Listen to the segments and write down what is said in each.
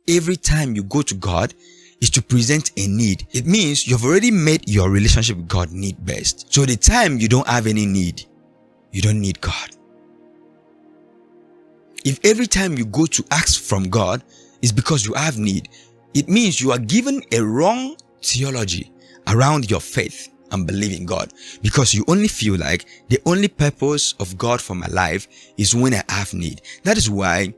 every time you go to God is to present a need, it means you've already made your relationship with God need-based. So the time you don't have any need, you don't need God. If every time you go to ask from God is because you have need, it means you are given a wrong theology around your faith and believe in God, because you only feel like the only purpose of God for my life is when I have need. That is why,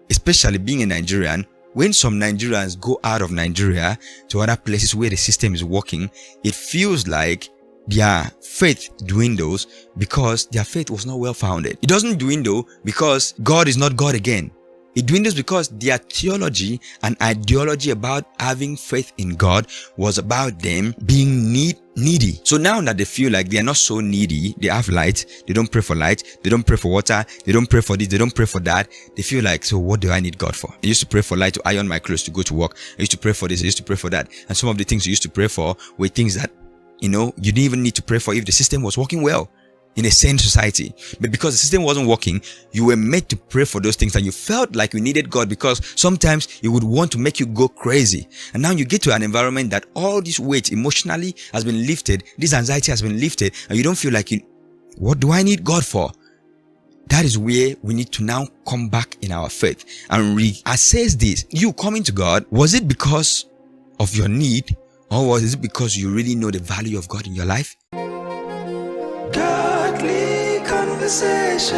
especially being a Nigerian, when some Nigerians go out of Nigeria to other places where the system is working, it feels like their faith dwindles because their faith was not well founded. It doesn't dwindle because God is not God again. It dwindles because their theology and ideology about having faith in God was about them being needy. So now that they feel like they are not so needy, they have light, they don't pray for light, they don't pray for water, they don't pray for this, they don't pray for that, they feel like, so what do I need God for? I used to pray for light to iron my clothes to go to work. I used to pray for this, I used to pray for that. And some of the things you used to pray for were things that, you didn't even need to pray for if the system was working well in a sane society. But because the system wasn't working, you were made to pray for those things, and you felt like you needed God because sometimes He would want to make you go crazy. And now you get to an environment that all this weight emotionally has been lifted, this anxiety has been lifted, and you don't feel like, what do I need God for? That is where we need to now come back in our faith and reassess this. You coming to God, was it because of your need, or was it because you really know the value of God in your life? Godly conversation.